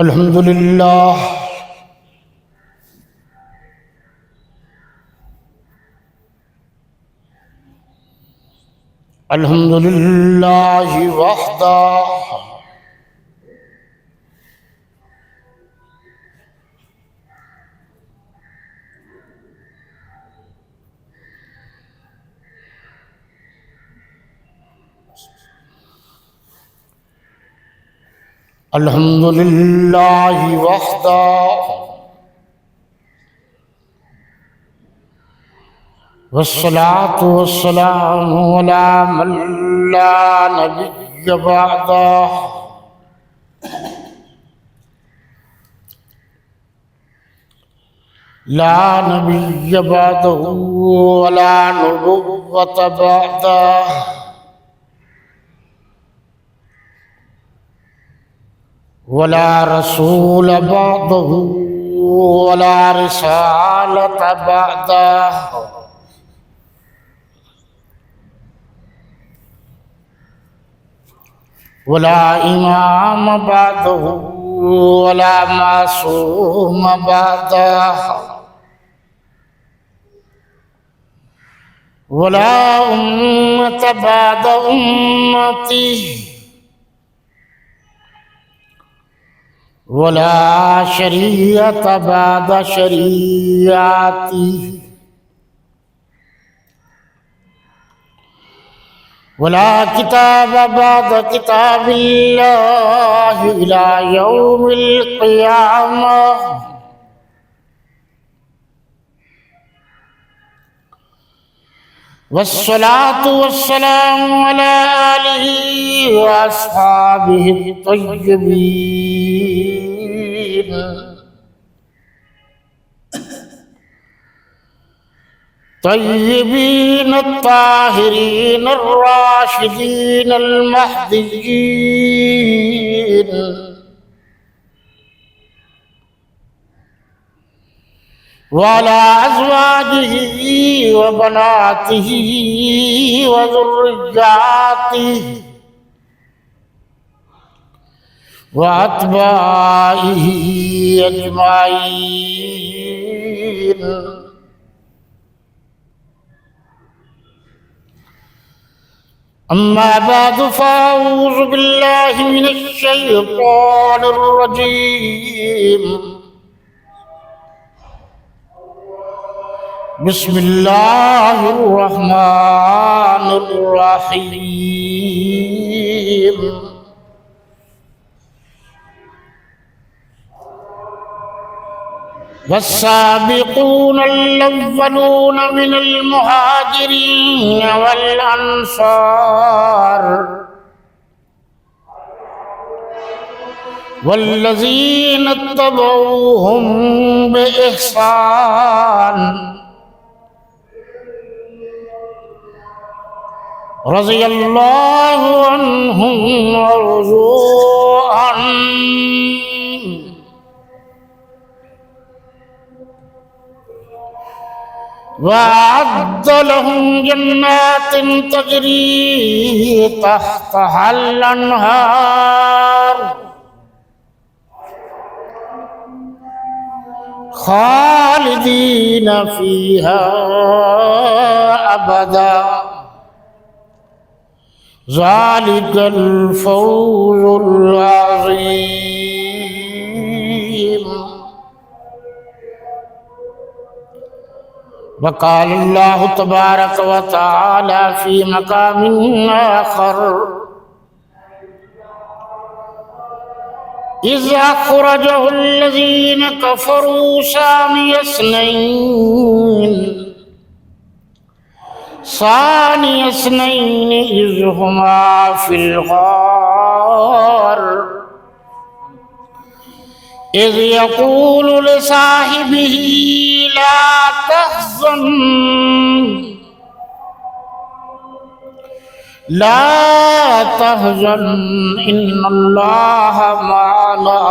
الحمد لله الحمد لله وحده الحمد لله وحده والصلاة والسلام على من لا نبي بعده لا نبي بعده ولا نبوة بعده ولا رسول بعده ولا رسالة بعده ولا إمام بعده ولا معصوم بعده ولا أمة بعد أمتي ولا شريعة بعد شريعتي ولا كتاب بعد كتاب الله إلى يوم القيامة والصلاة والسلام على آله وأصحابه الطيبين طيبين الطاهرين الراشدين المهديين وعلى أزواجه وبناته وذرياته وأتباعه أجمعين أما بعد فأعوذ بالله من الشيطان الرجيم بسم الله الرحمن الرحيم والسابقون الأولون من المهاجرين والأنصار والذين اتبعوهم بإحسان رضي الله عنهم ورضوا عنه وأعد لهم جنات تجري تحتها الأنهار خالدين فيها أبدا ذلك الفوز العظيم. وقال الله تبارك وتعالى في مقام آخر إذ أخرجه الذين كفروا ثاني اثنين إذ هما في الغار إذ يقول لصاحبه لا تحزن إن الله معنا.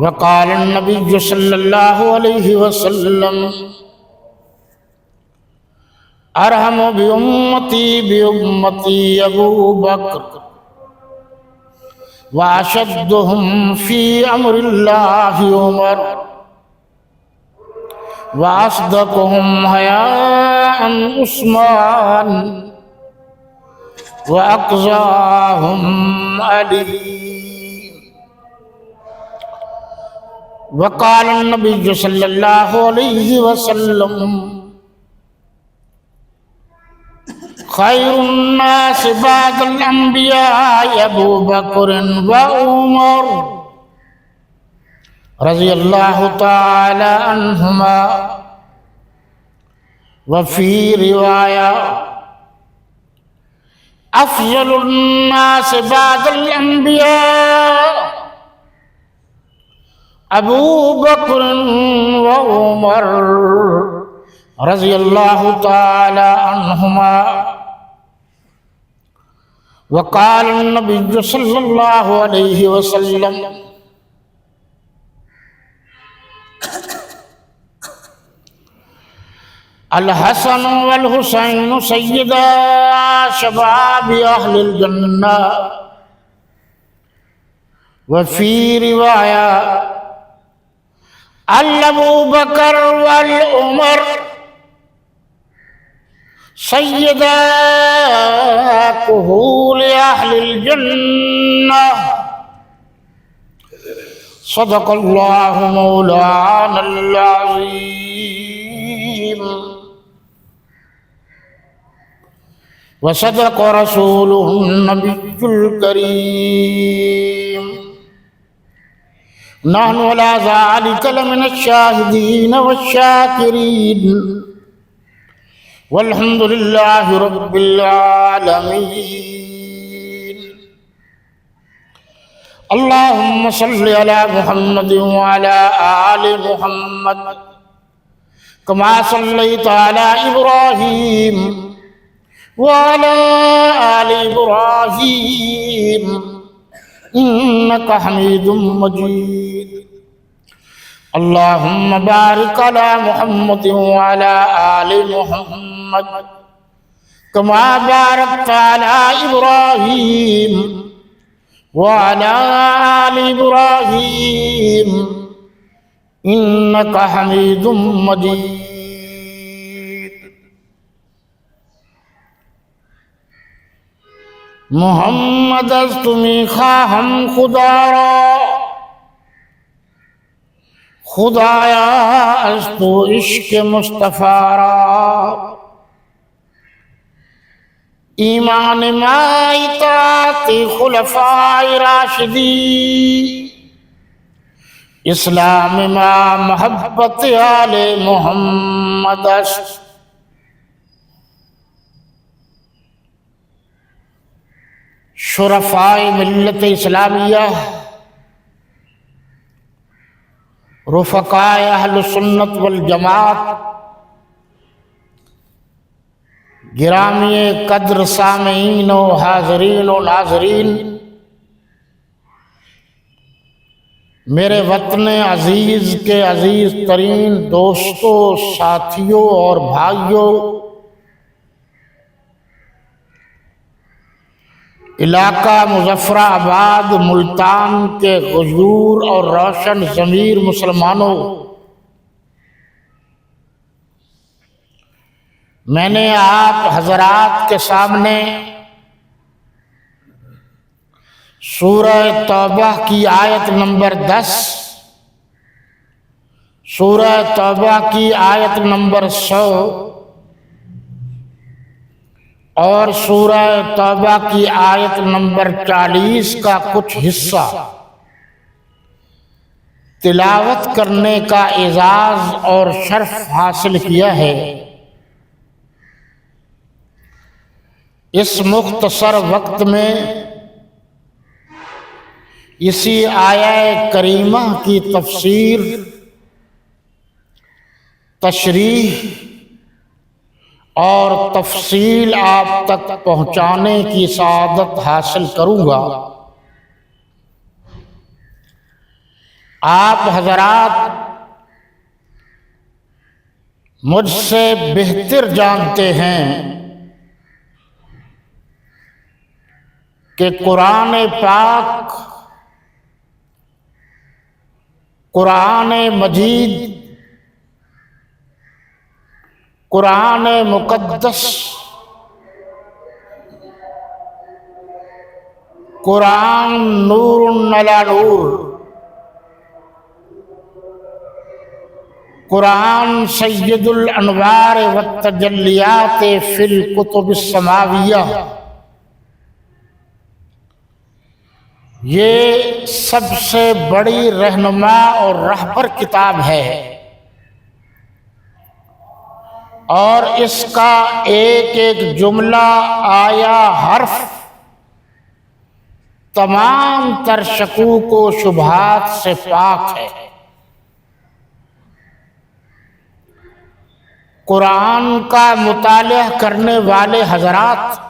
وقال النبي صلى الله عليه وسلم ارحم بأمتی ابو بکر واشدهم فی امر اللہ عمر واصدقهم حیاء عثمان واقضاهم علی. وقال النبی صلی اللہ علیہ وسلم خیر الناس بعد الانبیاء ابو بکر وعمر رضی اللہ تعالی عنہما. وفی روایہ افضل الناس بعد الانبیاء ابو بکر وعمر رضی اللہ تعالی عنہما. وقال النبی صلی اللہ علیہ وسلم الحسن والحسین سیدا شباب اہل الجنہ. وفی روایہ ابو بکر والعمر سیدا کہول اہل الجنہ. صدق اللہ مولانا العظیم وصدق رسوله النبي الكريم. نحن على ذلك لمن الشاهدين والشاكرين والحمد لله رب العالمين. اللهم صل على محمد وعلى آل محمد كما صليت على إبراهيم وعلى آل إبراهيم إنك حميد مجيد. اللهم بارك على محمد وعلى آل محمد كما باركت على إبراهيم وعلى آل إبراهيم إنك حميد مجيد. محمد از تمی خواہم خدا را خدایا از تو عشق مصطفیٰ را. ایمان ما اطاعت خلفاء راشدین اسلام ما محبت آل محمد است. شرفاء ملت اسلامیہ رفقاء اہل سنت والجماعت گرامی قدر سامعین و حاضرین و ناظرین، میرے وطن عزیز کے عزیز ترین دوستوں، ساتھیوں اور بھائیوں، علاقہ مظفر آباد ملتان کے غیور اور روشن ضمیر مسلمانوں، میں نے آپ حضرات کے سامنے سورہ توبہ کی آیت نمبر 10، سورہ توبہ کی آیت نمبر 100 اور سورہ توبہ کی آیت نمبر 40 کا کچھ حصہ تلاوت کرنے کا اعزاز اور شرف حاصل کیا ہے۔ اس مختصر وقت میں اسی آیہ کریمہ کی تفسیر، تشریح اور تفصیل آپ تک پہنچانے کی سعادت حاصل کروں گا۔ آپ حضرات مجھ سے بہتر جانتے ہیں کہ قرآن پاک، قرآن مجید، قرآن مقدس، قرآن نور علی نور، قرآن سید الانوار والتجلیات فی الکتب السماویہ، یہ سب سے بڑی رہنما اور رہبر کتاب ہے، اور اس کا ایک ایک جملہ، آیا، حرف تمام تر شکوک و شبہات سے پاک ہے۔ قرآن کا مطالعہ کرنے والے حضرات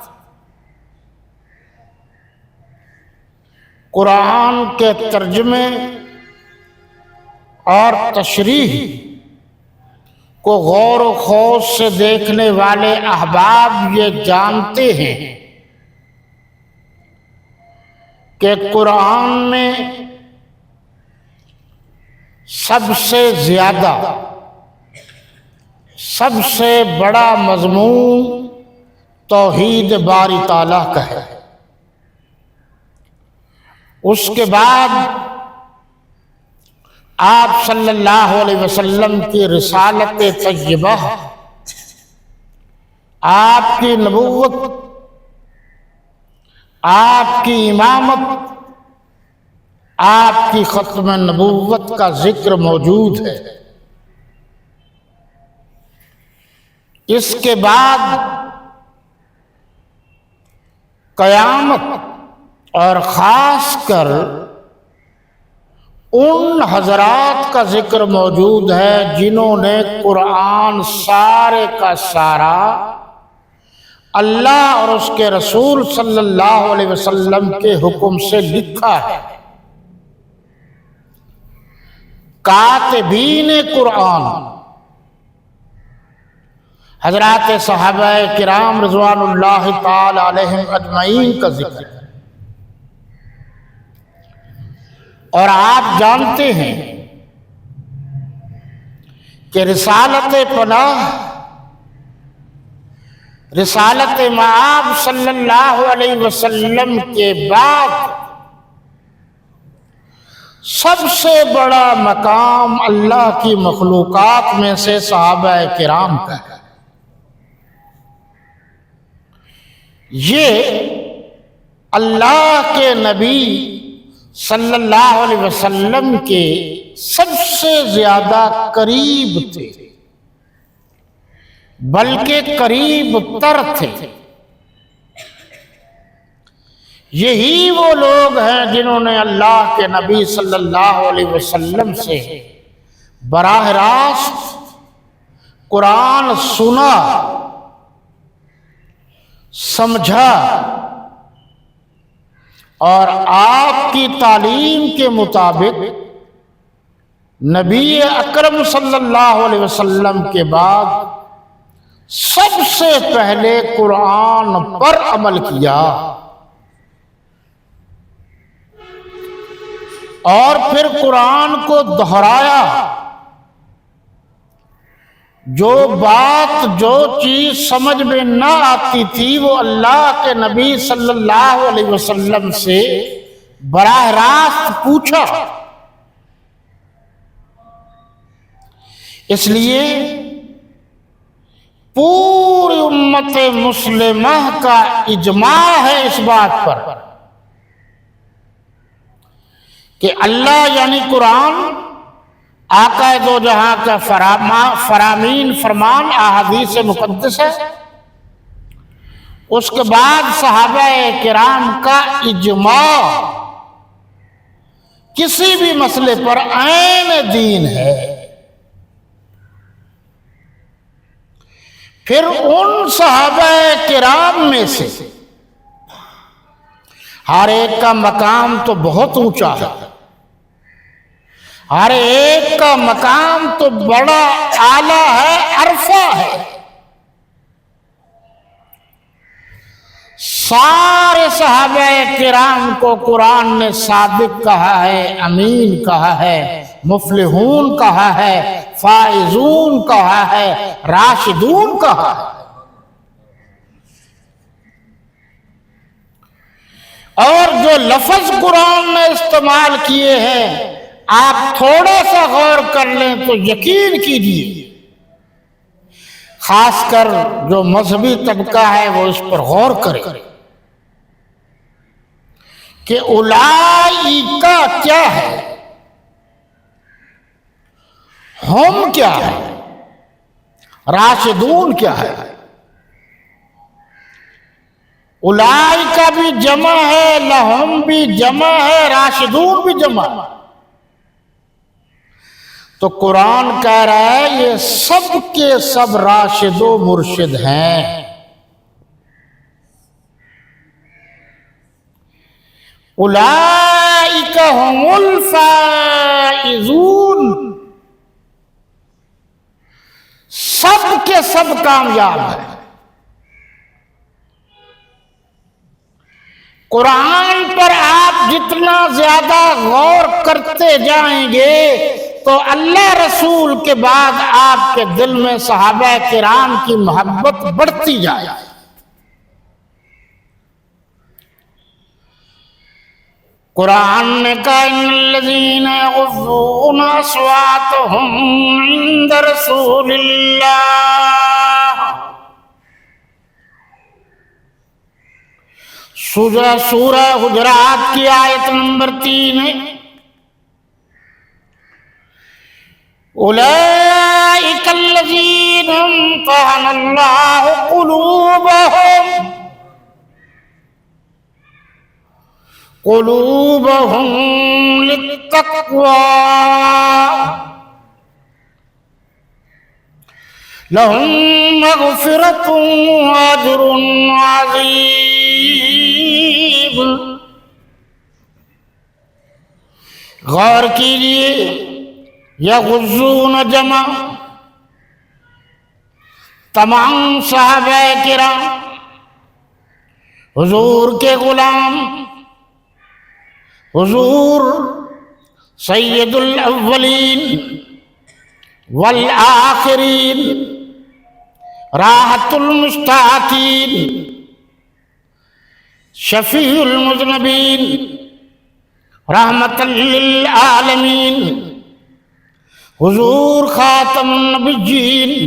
قرآن کے ترجمے اور تشریح کو غور و خوض سے دیکھنے والے احباب یہ جانتے ہیں کہ قرآن میں سب سے زیادہ، سب سے بڑا مضمون توحید باری تعالیٰ کا ہے۔ اس کے بعد آپ صلی اللہ علیہ وسلم کی رسالت طیبہ، آپ کی نبوت، آپ کی امامت، آپ کی ختم نبوت کا ذکر موجود ہے۔ اس کے بعد قیامت اور خاص کر ان حضرات کا ذکر موجود ہے جنہوں نے قرآن سارے کا سارا اللہ اور اس کے رسول صلی اللہ علیہ وسلم کے حکم سے لکھا ہے۔ کاتبین قرآن، حضرات صحابہ کرام رضوان اللہ تعالی علیہم اجمعین کا ذکر ہے۔ اور آپ جانتے ہیں کہ رسالت پناہ، رسالت مآب صلی اللہ علیہ وسلم کے بعد سب سے بڑا مقام اللہ کی مخلوقات میں سے صحابہ کرام کا ہے۔ یہ اللہ کے نبی صلی اللہ علیہ وسلم کے سب سے زیادہ قریب تھے، بلکہ قریب تر تھے۔ یہی وہ لوگ ہیں جنہوں نے اللہ کے نبی صلی اللہ علیہ وسلم سے براہ راست قرآن سنا، سمجھا، اور آپ کی تعلیم کے مطابق نبی اکرم صلی اللہ علیہ وسلم کے بعد سب سے پہلے قرآن پر عمل کیا، اور پھر قرآن کو دہرایا۔ جو بات، جو چیز سمجھ میں نہ آتی تھی وہ اللہ کے نبی صلی اللہ علیہ وسلم سے براہ راست پوچھا۔ اس لیے پوری امت مسلمہ کا اجماع ہے اس بات پر کہ اللہ یعنی قرآن، آقا دو جہاں کا فرامین فرمان احادیث مقدس ہے، اس کے بعد صحابہ کرام کا اجماع کسی بھی مسئلے پر عین دین ہے۔ پھر ان صحابہ کرام میں سے ہر ایک کا مقام تو بہت اونچا ہے، ہر ایک کا مقام تو بڑا اعلیٰ ہے، عرفہ ہے۔ سارے صحابہ کرام کو قرآن نے صادق کہا ہے، امین کہا ہے، مفلحون کہا ہے، فائزون کہا ہے، راشدون کہا ہے۔ اور جو لفظ قرآن نے استعمال کیے ہیں آپ تھوڑا سا غور کر لیں تو یقین کیجیے، خاص کر جو مذہبی طبقہ ہے وہ اس پر غور کرے کہ اولئیکا کیا ہے، ہم کیا ہے، راشدون کیا ہے۔ اولئیکا بھی جمع ہے، لہم بھی جمع ہے، راشدون بھی جمع ہے۔ تو قرآن کہہ رہا ہے یہ سب کے سب راشد و مرشد ہیں۔ اولئک هم الفائزون، سب کے سب کامیاب ہیں۔ قرآن پر آپ جتنا زیادہ غور کرتے جائیں گے تو اللہ رسول کے بعد آپ کے دل میں صحابہ کرام کی محبت بڑھتی جائے۔ قرآن نے کہا ان الذین یغضون اصواتهم عند رسول اللہ، سورہ حجرات کی آیت نمبر 3 ہے۔ اولئک الذین امتحن اللہ قلوبهم للتقوى لهم مغفرة وأجر عظیم۔ غور کیجئے، یغضون جمع تمام صحابہ کرام، حضور کے غلام، حضور سید الاولین والآخرین، راحت المشتاقین، شفیع المذنبین، رحمت للعالمین، حضور خاتم النبیین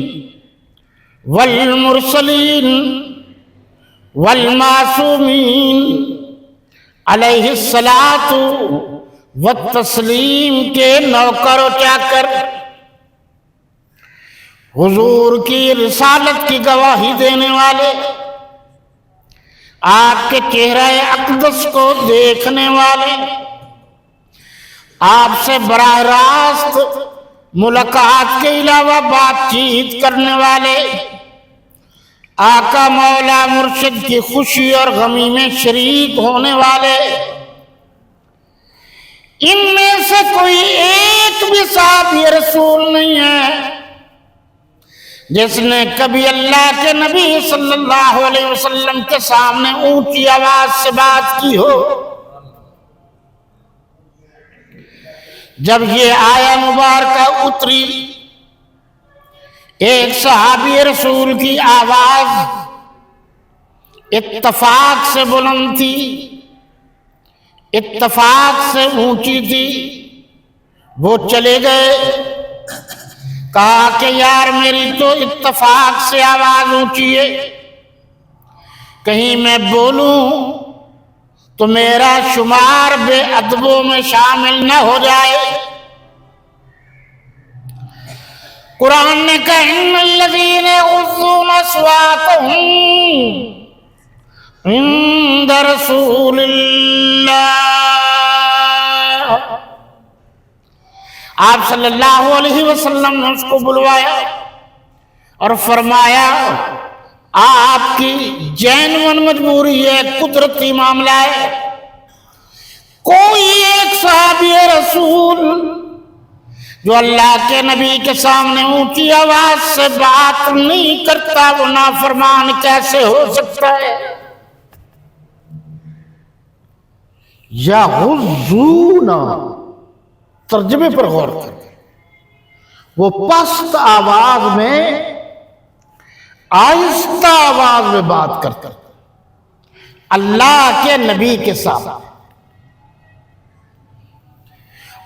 والمرسلین والمعصومین علیہ الصلاۃ والتسلیم کے نوکر و چاکر، حضور کی رسالت کی گواہی دینے والے، آپ کے چہرہ اقدس کو دیکھنے والے، آپ سے براہ راست ملاقات کے علاوہ بات چیت کرنے والے، آقا مولا مرشد کی خوشی اور غمی میں شریک ہونے والے، ان میں سے کوئی ایک بھی صحابی رسول نہیں ہے جس نے کبھی اللہ کے نبی صلی اللہ علیہ وسلم کے سامنے اونچی آواز سے بات کی ہو۔ جب یہ آیہ مبارکہ اتری، ایک صحابی رسول کی آواز اتفاق سے بلند تھی، اتفاق سے اونچی تھی، وہ چلے گئے، کہا کہ یار میری تو اتفاق سے آواز اونچی ہے، کہیں میں بولوں تو میرا شمار بے ادبوں میں شامل نہ ہو جائے۔ قرآن نے کہا ان الذین یغضون اصواتهم عند رسول اللہ، آپ صلی اللہ علیہ وسلم نے اس کو بلوایا اور فرمایا آپ کی جینون مجبوری ہے، قدرتی معاملہ ہے، کوئی ایک صحابی رسول جو اللہ کے نبی کے سامنے اونچی آواز سے بات نہیں کرتا وہ نافرمان کیسے ہو سکتا ہے؟ یغضون، ترجمے پر غور کریں، وہ پست آواز میں، آہستہ آواز میں بات کرتا اللہ کے نبی کے ساتھ۔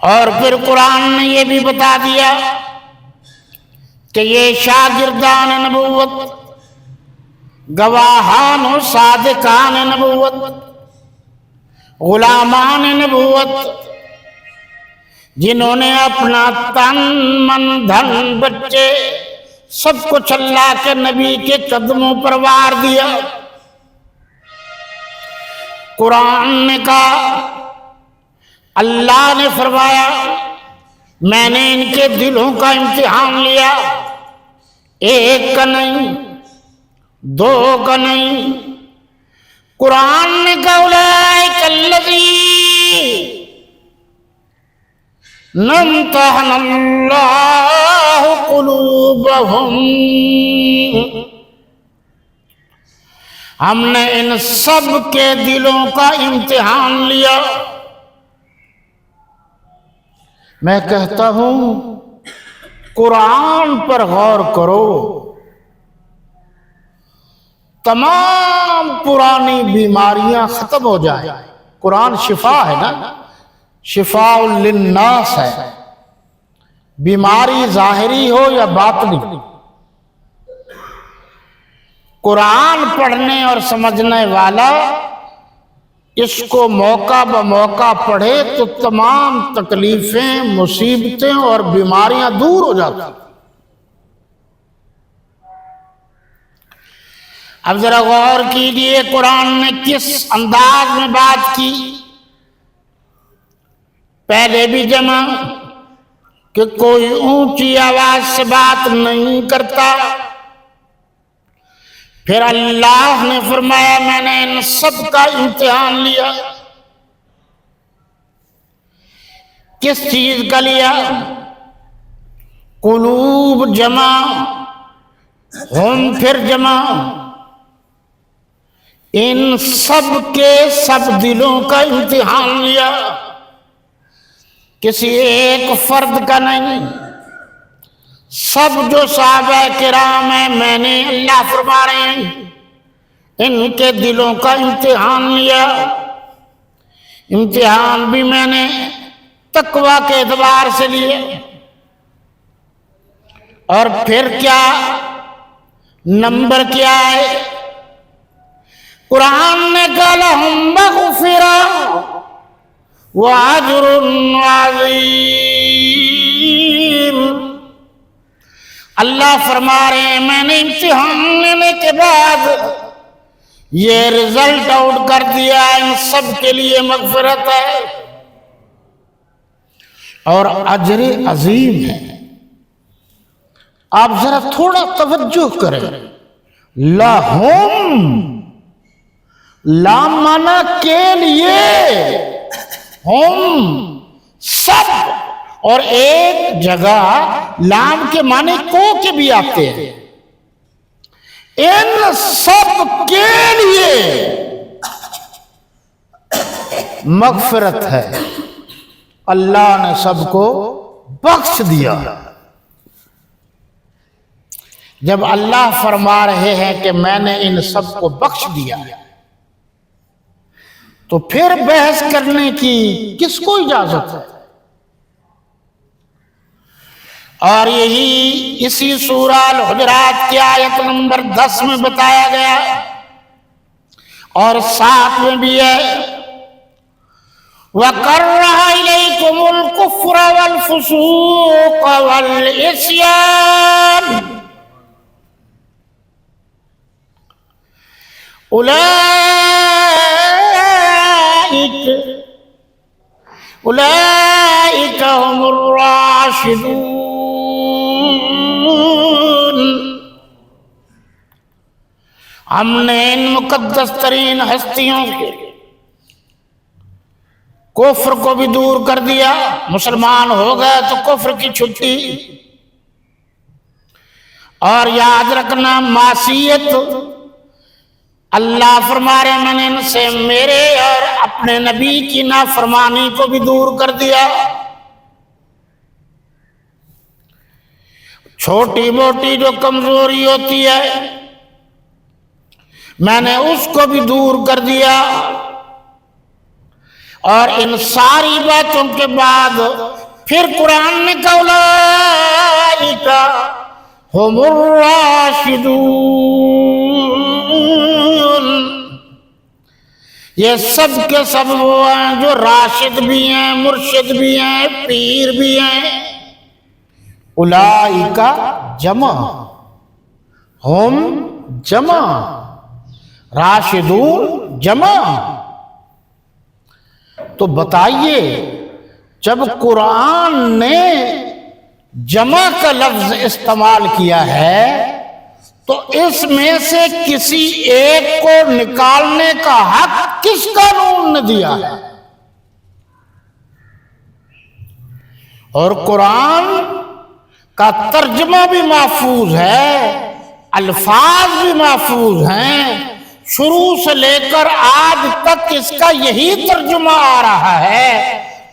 اور پھر قرآن نے یہ بھی بتا دیا کہ یہ شاگردان نبوت، گواہان و صادقان نبوت، غلامان نبوت، جنہوں نے اپنا تن من دھن بچے سب کچھ اللہ کے نبی کے قدموں پر وار دیا۔ قرآن نے کہا، اللہ نے فرمایا میں نے ان کے دلوں کا امتحان لیا، ایک کا نہیں، دو کا نہیں۔ قرآن نے کہا اولئک الذین امتحن اللہ قلوبہم، ہم نے ان سب کے دلوں کا امتحان لیا۔ میں کہتا ہوں قرآن پر غور کرو، تمام پرانی بیماریاں ختم ہو جائیں۔ قرآن شفا ہے نا، شفاء للناس ہے، بیماری ظاہری ہو یا باطنی۔ قرآن پڑھنے اور سمجھنے والا اس کو موقع بموقع پڑھے تو تمام تکلیفیں، مصیبتیں اور بیماریاں دور ہو جاتی۔ اب ذرا غور کیجئے قرآن نے کس انداز میں بات کی۔ پہلے بھی جمع کہ کوئی اونچی آواز سے بات نہیں کرتا، پھر اللہ نے فرمایا میں نے ان سب کا امتحان لیا۔ کس چیز کا لیا؟ قلوب جمع، ہم پھر جمع، ان سب کے سب دلوں کا امتحان لیا، کسی ایک فرد کا نہیں، سب جو صحابہ کرام ہیں میں نے، اللہ فرما رہے ہیں، ان کے دلوں کا امتحان لیا۔ امتحان بھی میں نے تقویٰ کے اعتبار سے لیے۔ اور پھر کیا نمبر کیا ہے؟ قرآن نے کہا لَهُم مَغْفِرَةٌ وَأَجْرٌ عَظِيمٌ۔ اللہ فرما رہے ہیں میں نے امتحان لینے کے بعد یہ رزلٹ آؤٹ کر دیا، ان سب کے لیے مغفرت ہے اور اجر عظیم ہے۔ آپ ذرا تھوڑا توجہ کریں، لَهُم، لام مانا کے لیے، ہم سب، اور ایک جگہ لام کے معنی کو کے بھی آتے ہیں، ان سب کے لیے مغفرت ہے، اللہ نے سب کو بخش دیا۔ جب اللہ فرما رہے ہیں کہ میں نے ان سب کو بخش دیا تو پھر بحث کرنے کی کس کو اجازت ہے؟ اور یہی اسی سورہ الحجرات کی آیت نمبر 10 میں بتایا گیا، اور 7 میں بھی ہے وَكَرَّهَ إِلَيْكُمُ الْكُفْرَ وَالْفُسُوقَ وَالْعِصْيَانَ أولئك هم الراشدون۔ ہم نے ان مقدس ترین ہستیوں کے کفر کو بھی دور کر دیا، مسلمان ہو گئے تو کفر کی چھٹی۔ اور یاد رکھنا معصیت، اللہ فرما رہے میں نے ان سے میرے اور اپنے نبی کی نافرمانی کو بھی دور کر دیا۔ چھوٹی موٹی جو کمزوری ہوتی ہے میں نے اس کو بھی دور کر دیا۔ اور ان ساری باتوں کے بعد پھر قرآن نے کہا اولئک ہم الراشدون، یہ سب کے سب وہ ہیں جو راشد بھی ہیں، مرشد بھی ہیں، پیر بھی ہیں۔ اولئک جمع، ہم جمع، راشدون جمع۔ تو بتائیے جب قرآن نے جمع کا لفظ استعمال کیا ہے تو اس میں سے کسی ایک کو نکالنے کا حق کس قانون نے دیا ہے؟ اور قرآن کا ترجمہ بھی محفوظ ہے، الفاظ بھی محفوظ ہیں، شروع سے لے کر آج تک اس کا یہی ترجمہ آ رہا ہے۔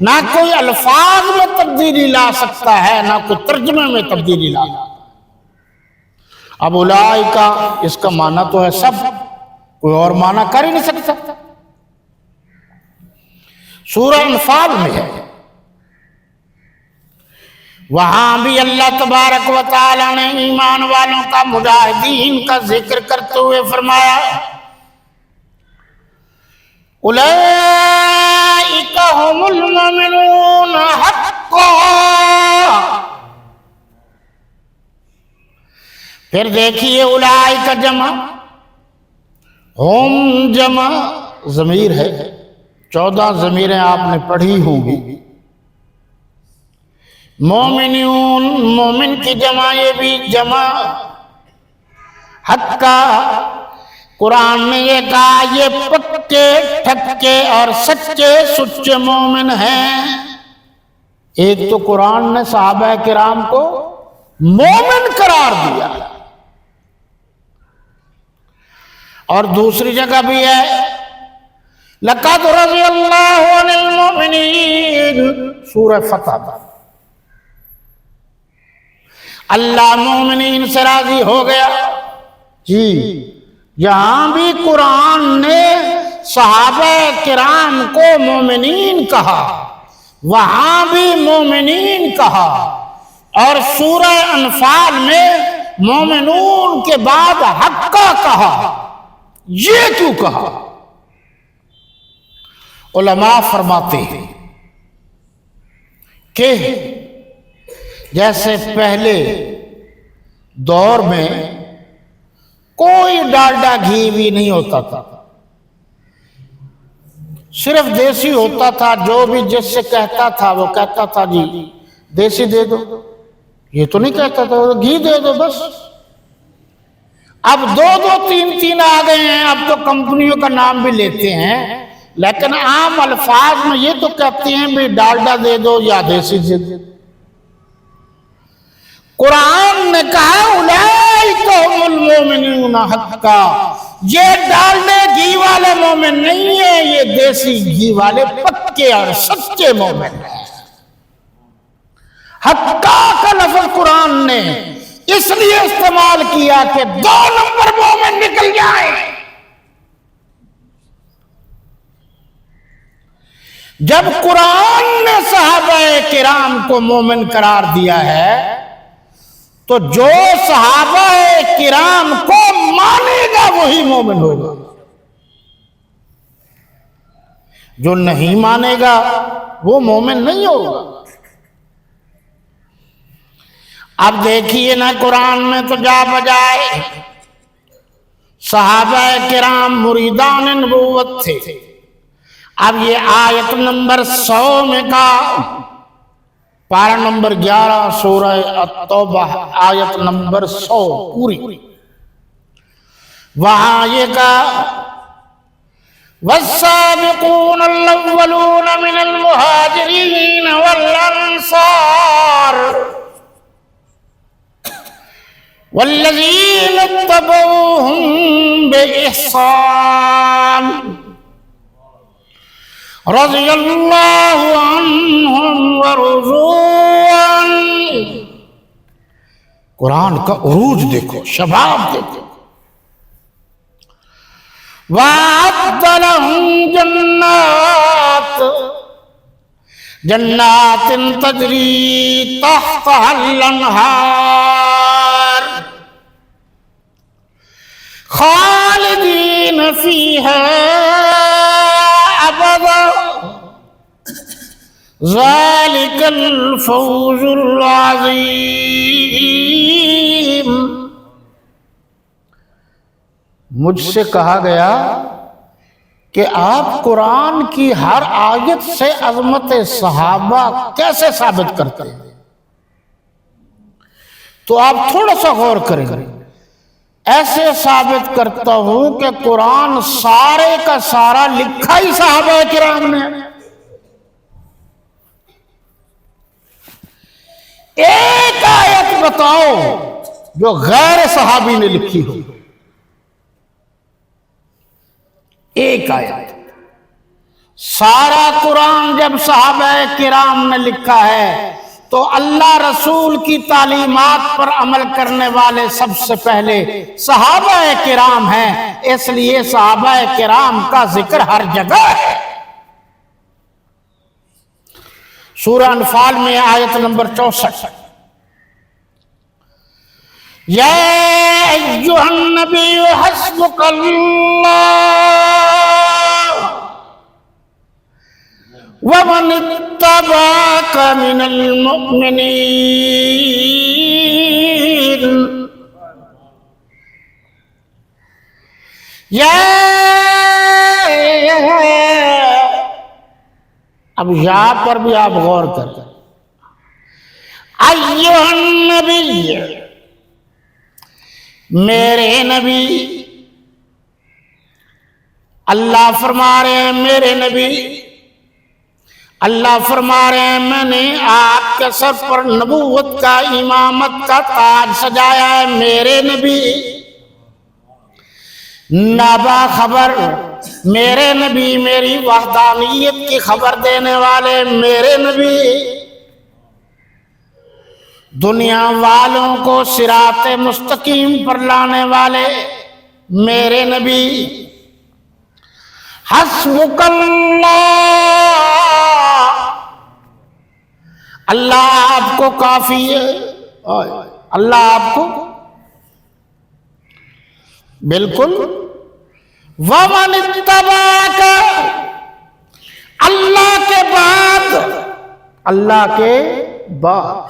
نہ کوئی الفاظ میں تبدیلی لا سکتا ہے، نہ کوئی ترجمے میں تبدیلی لا سکتا ہے۔ اب اولئک اس کا معنی تو ہے سب، کوئی اور معنی کر ہی نہیں سکتا۔ سورہ انفال میں ہے، وہاں بھی اللہ تبارک و تعالی نے ایمان والوں کا، مجاہدین کا ذکر کرتے ہوئے فرمایا اولئک هم المؤمنون حقا۔ پھر دیکھیے اولئک جمع، ہم جمع، ضمیر ہے، 14 ضمیریں آپ نے پڑھی ہوں گی۔ مومنون، مومن کی جمع، یہ بھی جمع۔ حقا، قرآن نے یہ کہا یہ پکے ٹھکے اور سچے سچے مومن ہیں۔ ایک تو قرآن نے صحابہ کرام کو مومن قرار دیا، اور دوسری جگہ بھی ہے لَقَدْ رَضِيَ اللَّهُ عَنِ الْمُؤْمِنِينَ، سورہ فتح۔ اللہ مومنین سے راضی ہو گیا جی۔ یہاں بھی قرآن نے صحابہ کرام کو مومنین کہا، وہاں بھی مومنین کہا، اور سورہ انفال میں مومنون کے بعد حقا کہا۔ یہ کیوں کہا؟ علماء فرماتے ہیں کہ جیسے پہلے دور میں کوئی ڈالڈا گھی بھی نہیں ہوتا تھا، صرف دیسی ہوتا تھا، جو بھی جس سے کہتا تھا وہ کہتا تھا جی دیسی دے دو، یہ تو نہیں کہتا تھا گھی دے دو بس۔ اب 2 3 آ گئے ہیں، اب تو کمپنیوں کا نام بھی لیتے ہیں، لیکن عام الفاظ میں یہ تو کہتے ہیں بھی ڈالڈا دے دو یا دیسی دے دو۔ قرآن نے کہا اولئک هم المؤمنون حقا، یہ ڈالڈے گھی والے مومن نہیں ہیں، یہ دیسی گھی والے پکے اور سچے مومن ہیں۔ حقا کا لفظ قرآن نے اس لیے استعمال کیا کہ 2 نمبر مومن نکل جائے۔ جب قرآن نے صحابہ کرام کو مومن قرار دیا ہے تو جو صحابہ کرام کو مانے گا وہی مومن ہوگا، جو نہیں مانے گا وہ مومن نہیں ہوگا۔ اب دیکھیے نا قرآن میں تو جا بجائے صحابہ کرام مریدان نبوت تھے۔ اب یہ آیت نمبر 100 میں کا پارہ نمبر 11 سورہ التوبہ آیت نمبر 100 پوری، وہاں یہ کہا والسابقون الاولون من المهاجرين والانصار والذين اتبعوهم بإحسان رضی اللہ عنہم ورضوا عنہ۔ قرآن کا عروج دیکھو، شباب دیکھو۔ وَأَعَدَّ لَهُمْ جنات تجری تحتها الانہار خالدین فیہا ابدا ذالک الفوز العظیم۔ مجھ سے کہا گیا کہ آپ قرآن کی ہر آیت سے عظمت صحابہ کیسے ثابت کرتے ہیں؟ تو آپ تھوڑا سا غور کریں۔ ایسے ثابت کرتا ہوں کہ قرآن سارے کا سارا لکھا ہی صحابہ کرام نے۔ ایک آیت بتاؤ جو غیر صحابی نے لکھی ہو، ایک آیت۔ سارا قرآن جب صحابہ کرام نے لکھا ہے تو اللہ رسول کی تعلیمات پر عمل کرنے والے سب سے پہلے صحابہ کرام ہیں، اس لیے صحابہ کرام کا ذکر ہر جگہ ہے۔ سورہ انفال میں آیت نمبر 64، یا ایھا النبی حسبک اللہ ومن اتبعک من المؤمنین۔ اب یہاں پر بھی آپ غور کریں۔ ایھا النبی، میرے نبی، اللہ فرما رہے ہیں میرے نبی، اللہ فرما رہے ہیں میں نے آپ کے سر پر نبوت کا امامت کا تاج سجایا ہے، میرے نبی نبا خبر، میرے نبی میری وحدانیت کی خبر دینے والے، میرے نبی دنیا والوں کو صراط مستقیم پر لانے والے، میرے نبی حسبک اللہ، اللہ آپ کو کافی ہے، اللہ آپ کو بالکل۔ ومن اتبعک، اللہ کے بعد، اللہ کے بعد،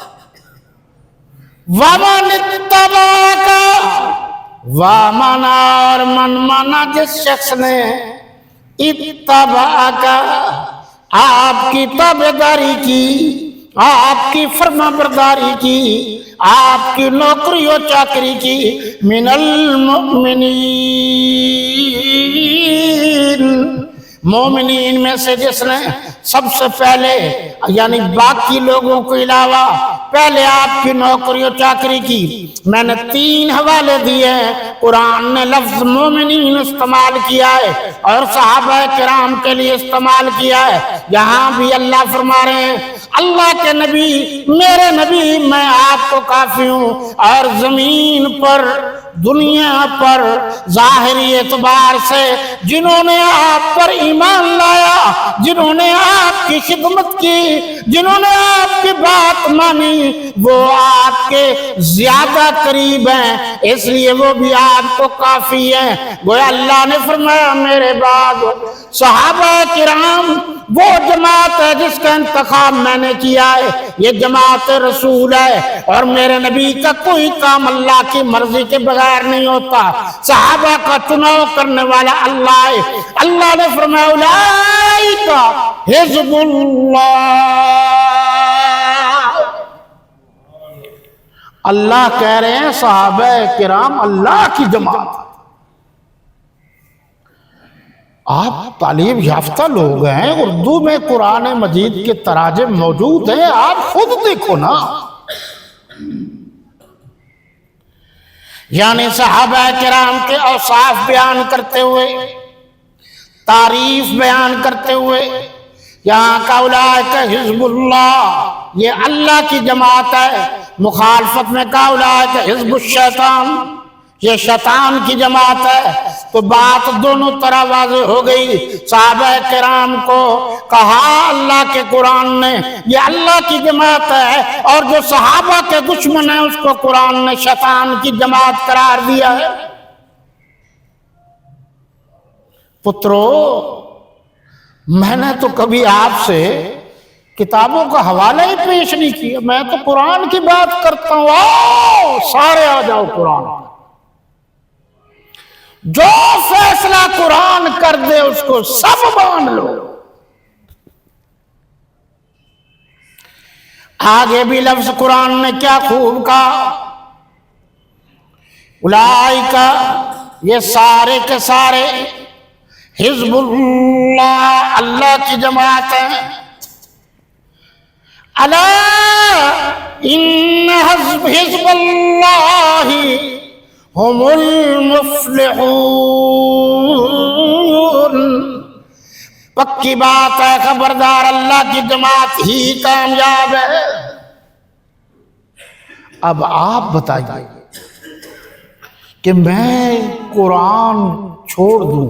ومن اتبعک، ومن اور من مانا جس شخص نے اتبعک آپ کی تابعداری کی، آپ کی فرما برداری کی، آپ کی نوکری و چاکری کی، من المؤمنین، مومنین میں سے جس نے سب سے پہلے یعنی باقی لوگوں کو علاوہ پہلے آپ کی نوکری و چاکری کی۔ میں نے 3 حوالے دیے ہیں، قرآن نے لفظ مومنین استعمال کیا ہے اور صحابہ کرام کے لیے استعمال کیا ہے۔ یہاں بھی اللہ فرما رہے ہیں اللہ کے نبی میرے نبی میں آپ کو کافی ہوں، اور زمین پر دنیا پر ظاہری اعتبار سے جنہوں نے آپ پر ایمان لایا، جنہوں نے آپ کی خدمت کی، جنہوں نے آپ کی بات مانی، وہ آپ کے زیادہ قریب ہیں، اس لیے وہ بھی آپ کو کافی ہیں۔ گویا اللہ نے فرمایا میرے بعد صحابہ کرام وہ جماعت ہے جس کا انتخاب میں نے کیا ہے، یہ جماعت رسول ہے، اور میرے نبی کا کوئی کام اللہ کی مرضی کے بغیر نہیں ہوتا، صحابہ کا چناؤ کرنے والا اللہ ہے۔ اللہ نے فرمایا اولئک حزب اللہ، اللہ کہہ رہے ہیں صحابہ کرام اللہ کی جماعت، آپ تعلیم یافتہ لوگ ہیں، اردو میں قرآن مجید کے تراجم موجود ہیں، آپ خود دیکھو نا۔ یعنی صحابہ کرام کے اوصاف بیان کرتے ہوئے، تعریف بیان کرتے ہوئے، یہاں کا اولئک حزب اللہ، یہ اللہ کی جماعت ہے، مخالفت میں کہا اولئک حزب الشیطان، یہ شیطان کی جماعت ہے۔ تو بات دونوں طرح واضح ہو گئی۔ صحابہ کرام کو کہا اللہ کے قرآن نے یہ اللہ کی جماعت ہے، اور جو صحابہ کے دشمن ہیں اس کو قرآن نے شیطان کی جماعت قرار دیا ہے۔ پترو، میں نے تو کبھی آپ سے کتابوں کا حوالہ ہی پیش نہیں کیا، میں تو قرآن کی بات کرتا ہوں۔ آؤ سارے آ جاؤ قرآن، جو فیصلہ قرآن کر دے اس کو سب مان لو۔ آگے بھی لفظ قرآن نے کیا خوب کہا، اولئک، یہ سارے کے سارے، حزب اللہ، اللہ کی جماعت ہے۔ الا ان حزب اللہ ہم المفلحون، پکی بات ہے، خبردار اللہ کی جماعت ہی کامیاب ہے۔ اب آپ بتائیے کہ میں قرآن چھوڑ دوں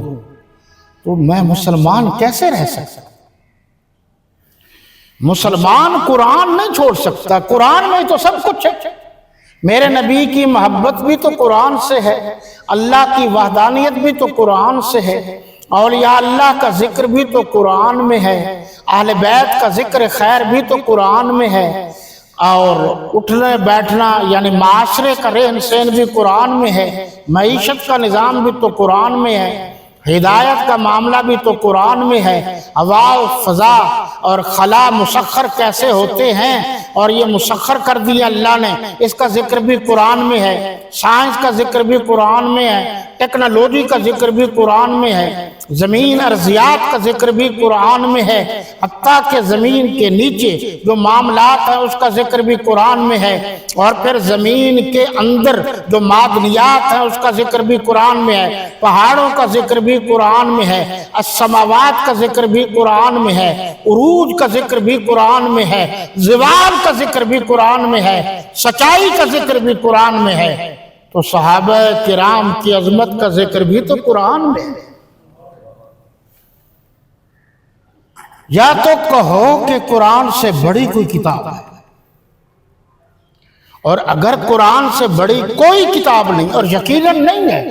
تو میں مسلمان کیسے رہ سکتا؟ مسلمان قرآن نہیں چھوڑ سکتا، قرآن میں تو سب کچھ ہے۔ میرے نبی کی محبت بھی تو قرآن سے ہے، اللہ کی وحدانیت بھی تو قرآن سے ہے، اولیاء اللہ کا ذکر بھی تو قرآن میں ہے، اہل بیت کا ذکر خیر بھی تو قرآن میں ہے، اور اٹھنے بیٹھنا یعنی معاشرے کا رہن سہن بھی قرآن میں ہے، معیشت کا نظام بھی تو قرآن میں ہے، ہدایت کا معاملہ بھی تو قرآن میں ہے، ہوا و فضا اور خلا مسخر کیسے ہوتے ہیں اور یہ مسخر کر دیا اللہ نے، اس کا ذکر بھی قرآن میں ہے، سائنس کا ذکر بھی قرآن میں ہے، ٹیکنالوجی کا ذکر بھی قرآن میں ہے، زمین ارضیات کا ذکر بھی قرآن میں ہے، حتیٰ کہ زمین کے نیچے جو معاملات ہیں اس کا ذکر بھی قرآن میں ہے، اور پھر زمین کے اندر جو معدنیات ہیں اس کا ذکر بھی قرآن میں ہے، پہاڑوں کا ذکر بھی قرآن میں ہے، السماوات کا ذکر بھی قرآن میں ہے، عروج کا ذکر بھی قرآن میں ہے، زوال کا ذکر بھی قرآن میں ہے، سچائی کا ذکر بھی قرآن میں ہے۔ تو صحابہ کرام کی عظمت کا ذکر بھی تو قرآن میں ہے۔ یا تو کہو کہ قرآن سے بڑی کوئی کتاب ہے، اور اگر قرآن سے بڑی کوئی کتاب نہیں، اور یقیناً نہیں ہے،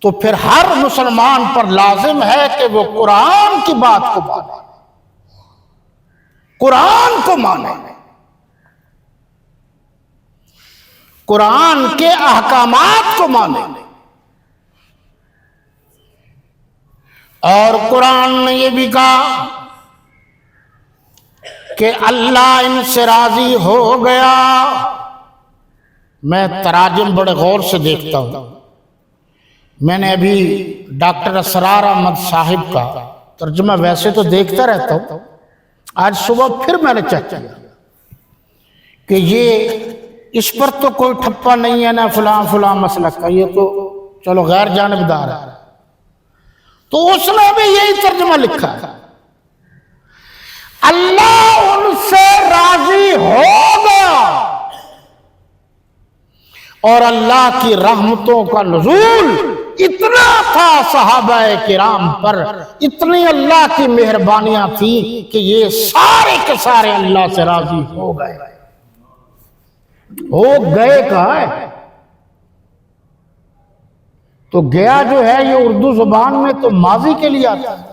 تو پھر ہر مسلمان پر لازم ہے کہ وہ قرآن کی بات کو مانے، قرآن کو مانے، قرآن کے احکامات کو مانے۔ اور قرآن نے یہ بھی کہا کہ اللہ ان سے راضی ہو گیا۔ میں تراجم بڑے غور سے دیکھتا ہوں، میں نے ابھی ڈاکٹر اسرار احمد صاحب کا ترجمہ ویسے تو دیکھتا رہتا ہوں، آج صبح پھر میں نے چیک کیا کہ یہ اس پر تو کوئی ٹھپا نہیں ہے نا فلاں فلاں مسلک کا، یہ تو چلو غیر جانبدار ہے، تو اس نے بھی یہی ترجمہ لکھا ہے، اللہ ان سے راضی ہو گیا، اور اللہ کی رحمتوں کا نزول اتنا تھا صحابہ کرام پر، اتنی اللہ کی مہربانیاں تھیں کہ یہ سارے کے سارے اللہ سے راضی ہو گئے۔ ہو گئے کہا ہے تو گیا جو ہے یہ اردو زبان میں تو ماضی کے لیے آتا ہے،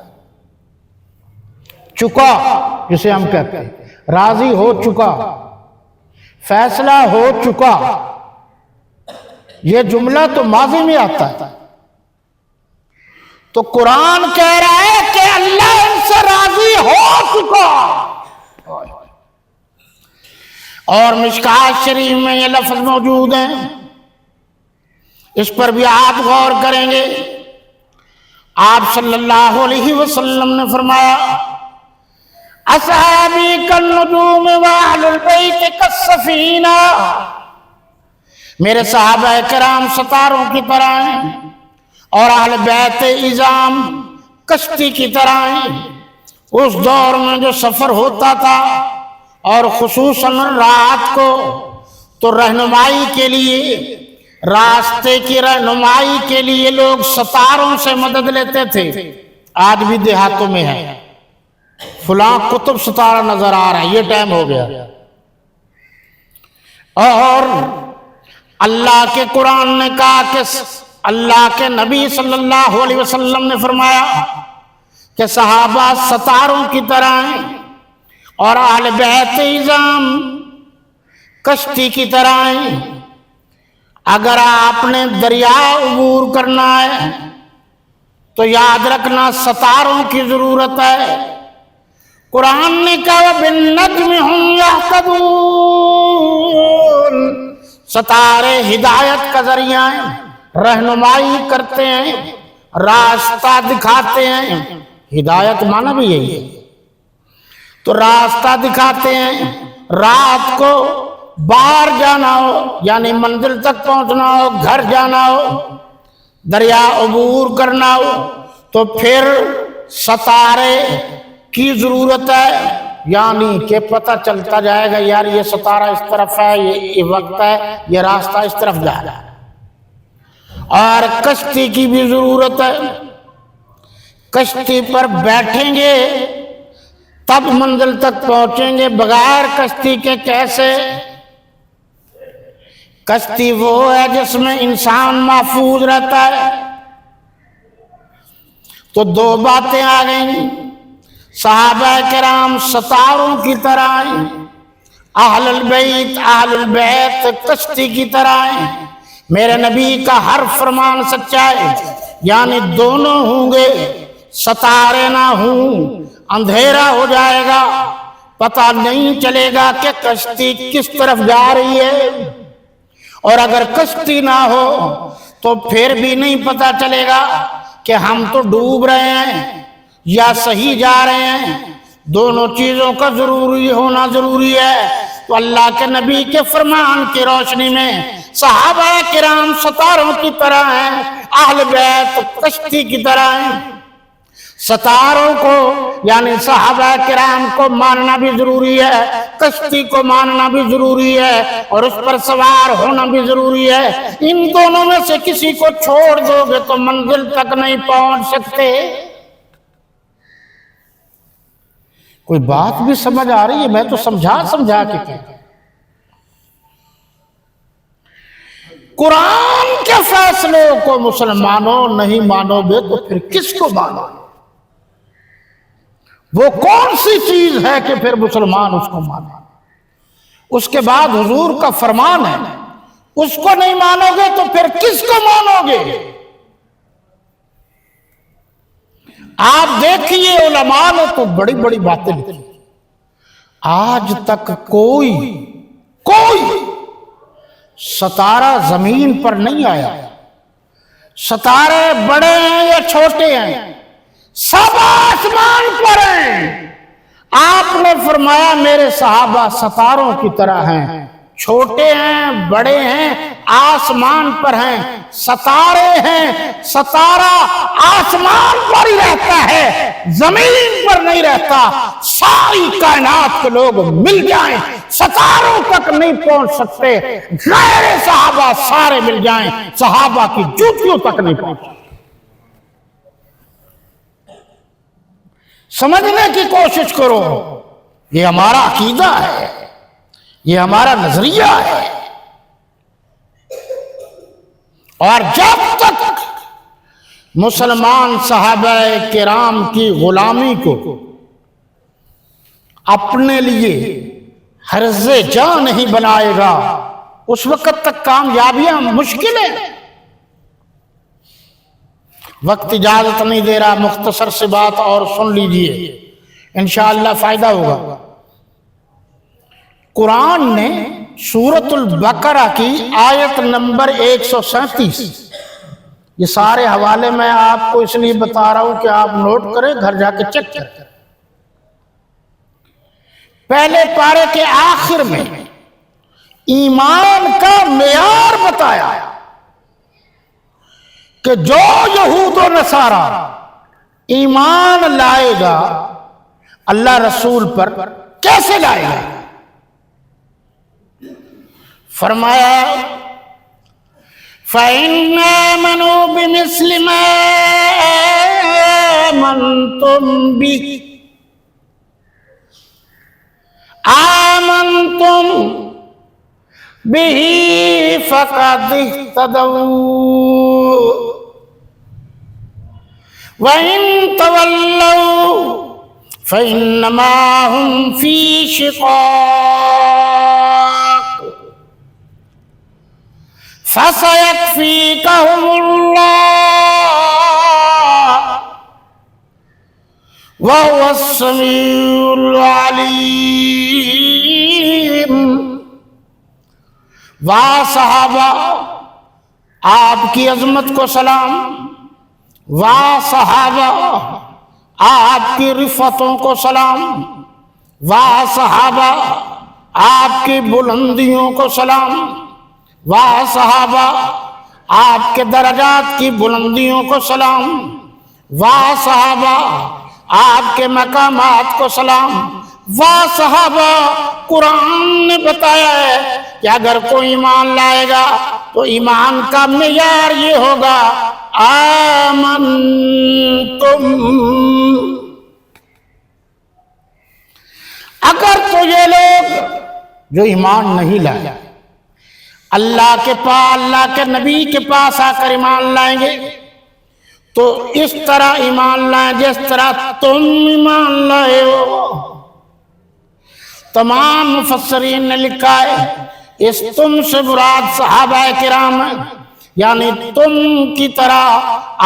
چکا جسے ہم کہتے ہیں، راضی ہو چکا، فیصلہ ہو چکا، یہ جملہ تو ماضی میں آتا ہے۔ تو قرآن کہہ رہا ہے کہ اللہ ان سے راضی ہو چکا۔ اور مشکات شریف میں یہ لفظ موجود ہیں، اس پر بھی آپ غور کریں گے، آپ صلی اللہ علیہ وسلم نے فرمایا اصحابی کالنجوم واہل البیت کالسفینہ، میرے صحابہ کرام ستاروں کی طرح ہیں اور اہل بیت اعظام کشتی کی طرح ہیں۔ اس دور میں جو سفر ہوتا تھا اور خصوصاً رات کو، تو رہنمائی کے لیے، راستے کی رہنمائی کے لیے لوگ ستاروں سے مدد لیتے تھے۔ آج بھی دیہاتوں میں ہے، فلاں قطب ستارہ نظر آ رہا ہے، یہ ٹائم ہو گیا۔ اور اللہ کے قرآن نے کہا کہ اللہ کے نبی صلی اللہ علیہ وسلم نے فرمایا کہ صحابہ ستاروں کی طرح ہیں اور اہل بیت اعظام کشتی کی طرح ہیں۔ اگر آپ نے دریا عبور کرنا ہے تو یاد رکھنا ستاروں کی ضرورت ہے۔ قرآن نے کہا بالنجم ہم یہتدون، ستارے ہدایت کا ذریعہ ہیں، رہنمائی کرتے ہیں، راستہ دکھاتے ہیں۔ ہدایت معنی بھی یہی ہے، تو راستہ دکھاتے ہیں۔ رات کو باہر جانا ہو، یعنی منزل تک پہنچنا ہو، گھر جانا ہو، دریا عبور کرنا ہو، تو پھر ستارے کی ضرورت ہے، یعنی کہ پتہ چلتا جائے گا یار یہ ستارہ اس طرف ہے، یہ وقت ہے، یہ راستہ اس طرف جا رہا ہے۔ اور کشتی کی بھی ضرورت ہے، کشتی پر بیٹھیں گے تب منزل تک پہنچیں گے، بغیر کشتی کے کیسے؟ کشتی وہ ہے جس میں انسان محفوظ رہتا ہے۔ تو دو باتیں آ گئیں، صحابہ کرام ستاروں کی طرح ہیں، اہل البیت کشتی کی طرح ہیں۔ میرے نبی کا ہر فرمان سچا ہے، یعنی دونوں ہوں گے، ستارے نہ ہوں اندھیرا ہو جائے گا، پتہ نہیں چلے گا کہ کشتی کس طرف جا رہی ہے، اور اگر کشتی نہ ہو تو پھر بھی نہیں پتہ چلے گا کہ ہم تو ڈوب رہے ہیں یا صحیح جا رہے ہیں۔ دونوں چیزوں کا ضروری ہونا ضروری ہے۔ تو اللہ کے نبی کے فرمان کی روشنی میں صحابہ کرام ستاروں کی طرح ہیں، اہل بیت کشتی کی طرح ہیں۔ ستاروں کو یعنی صحابہ کرام کو ماننا بھی ضروری ہے، کشتی کو ماننا بھی ضروری ہے، اور اس پر سوار ہونا بھی ضروری ہے۔ ان دونوں میں سے کسی کو چھوڑ دو گے تو منزل تک نہیں پہنچ سکتے۔ کوئی بات بھی سمجھ آ رہی ہے؟ میں تو سمجھا کے کہتا ہوں۔ قرآن کے فیصلوں کو مسلمانوں نہیں مانو گے تو پھر کس کو مانو؟ وہ کون سی چیز ہے کہ پھر مسلمان اس کو مانے؟ اس کے بعد حضور کا فرمان ہے، اس کو نہیں مانو گے تو پھر کس کو مانو گے؟ آپ دیکھیے علماء نے تو بڑی بڑی باتیں لکھی، آج تک کوئی ستارہ زمین پر نہیں آیا، ستارے بڑے ہیں یا چھوٹے ہیں، سب آسمان پر ہیں۔ آپ نے فرمایا میرے صحابہ ستاروں کی طرح ہیں، چھوٹے ہیں بڑے ہیں آسمان پر ہیں، ستارے ہیں، ستارہ آسمان پر ہی رہتا ہے، زمین پر نہیں رہتا۔ ساری کائنات کے لوگ مل جائیں ستاروں تک نہیں پہنچ سکتے، غیر صحابہ سارے مل جائیں صحابہ کی جوتیوں تک نہیں پہنچ سکتے۔ سمجھنے کی کوشش کرو، یہ ہمارا عقیدہ ہے، یہ ہمارا نظریہ ہے، اور جب تک مسلمان صحابہ کرام کی غلامی کو اپنے لیے حرز جاں نہیں بنائے گا اس وقت تک کامیابیاں مشکل ہیں۔ وقت اجازت نہیں دے رہا، مختصر سی بات اور سن لیجئے، انشاءاللہ فائدہ ہوگا۔ قرآن نے سورۃ البقرہ کی آیت نمبر 137 یہ سارے حوالے میں آپ کو اس لیے بتا رہا ہوں کہ آپ نوٹ کریں، گھر جا کے چیک کریں۔ پہلے پارے کے آخر میں ایمان کا معیار بتایا کہ جو یہود و نصارہ ایمان لائے گا اللہ رسول پر، کیسے لائے گا؟ فرمایا فَإِنْ آمَنُوا بِمِثْلِ مَا آمَنْتُمْ بِهِ فَقَدِ اهْتَدَوْا وَإِنْ تَوَلَّوْا فَإِنَّمَا هُمْ فِي شِقَاقٍ فَسَيَكْفِيكَهُمُ اللَّهُ وَهُوَ السَّمِيعُ الْعَلِيمُ۔ واہ صحابہ، آپ کی عظمت کو سلام، واہ صحابہ، آپ کی رفتوں کو سلام، واہ صحابہ، آپ کی بلندیوں کو سلام، واہ صحابہ، آپ کے درجات کی بلندیوں کو سلام، واہ صحابہ، آپ کے مقامات کو سلام، واہ صحابہ۔ قرآن نے بتایا ہے کہ اگر کوئی ایمان لائے گا تو ایمان کا معیار یہ ہوگا آمنتم۔ اگر تو یہ لوگ جو ایمان نہیں لائے اللہ کے پاس، اللہ کے نبی کے پاس آ کر ایمان لائیں گے تو اس طرح ایمان لائیں جس طرح تم ایمان لائے ہو۔ تمام مفسرین نے لکھا ہے اس تم سے مراد صحابہ کرام ہیں، یعنی تم کی طرح،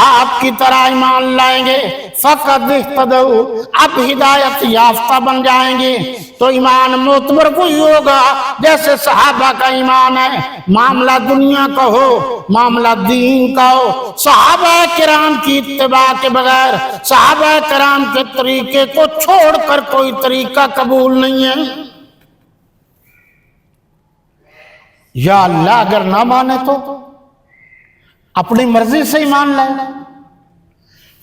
آپ کی طرح ایمان لائیں گے، فقد اہتدوا، اب ہدایت یافتہ بن جائیں گے۔ تو ایمان معتبر وہی ہوگا جیسے صحابہ کا ایمان ہے، معاملہ دنیا کا ہو، معاملہ دین کا ہو۔ صحابہ کرام کی اتباع کے بغیر، صحابہ کرام کے طریقے کو چھوڑ کر کوئی طریقہ قبول نہیں ہے۔ یا اللہ اگر نہ مانے تو اپنی مرضی سے ایمان لائے،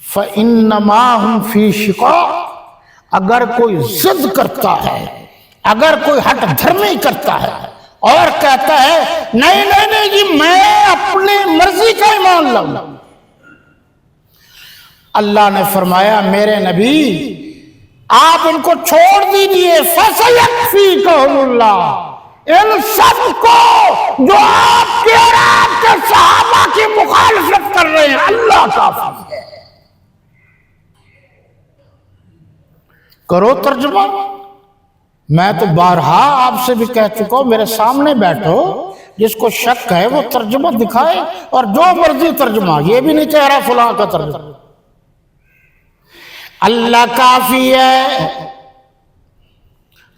فَإِنَّمَا هُمْ فِي شِقَاقٍ، اگر کوئی ضد کرتا ہے، اگر کوئی ہٹ دھرمی کرتا ہے اور کہتا ہے نہیں نہیں نہیں جی میں اپنی مرضی کا ایمان لاؤں، اللہ نے فرمایا میرے نبی آپ ان کو چھوڑ دیجئے، فَسَيَكْفِيكَهُمُ اللَّهُ، ان سب کو جو آپ کے اور آپ کے صحابہ کی مخالفت کر رہے ہیں اللہ کافی ہے۔ کرو ترجمہ، میں تو بارہا آپ سے بھی کہہ چکا ہوں، میرے سامنے بیٹھو، جس کو شک ہے وہ ترجمہ دکھائے، اور جو مرضی ترجمہ، یہ بھی نہیں کہہ رہا فلاں کا ترجمہ۔ اللہ کافی ہے۔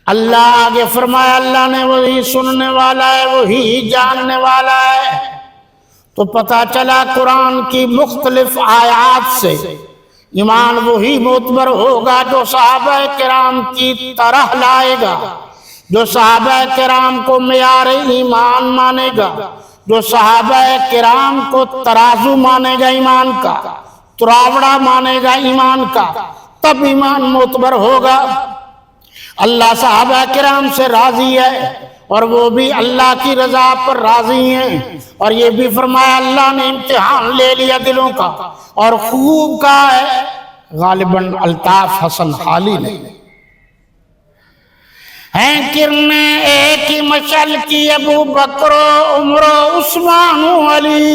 اللہ آگے فرمایا اللہ نے وہی سننے والا ہے، وہی جاننے والا ہے۔ تو پتہ چلا قرآن کی مختلف آیات سے ایمان وہی معتبر ہوگا جو صحابہ کرام کی طرح لائے گا، جو صحابہ کرام کو معیار ایمان مانے گا، جو صحابہ کرام کو ترازو مانے گا ایمان کا، تراوڑا مانے گا ایمان کا، تب ایمان معتبر ہوگا۔ اللہ صحابہ کرام سے راضی ہے اور وہ بھی اللہ کی رضا پر راضی ہیں، اور یہ بھی فرمایا اللہ نے امتحان لے لیا دلوں کا، اور خوب کہا ہے غالباً الطاف حسن حالی نے، ہیں کرنے ایک ہی مشعل کی ابو بکر و عمر و عثمان و علی،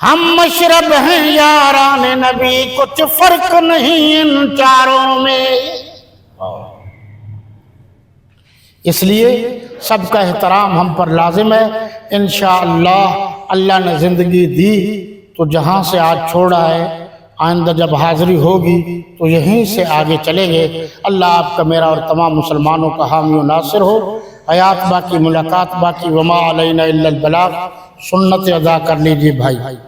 ہم مشرب ہیں یاران نبی، کچھ فرق نہیں ان چاروں میں۔ اس لیے سب کا احترام ہم پر لازم ہے۔ انشاءاللہ اللہ نے زندگی دی تو جہاں سے آج چھوڑا ہے آئندہ جب حاضری ہوگی تو یہیں سے آگے چلیں گے۔ اللہ آپ کا میرا اور تمام مسلمانوں کا حامی و ناصر ہو۔ حیات باقی، ملاقات باقی، وما علینا الا البلاغ۔ سنت ادا کر لیجیے بھائی.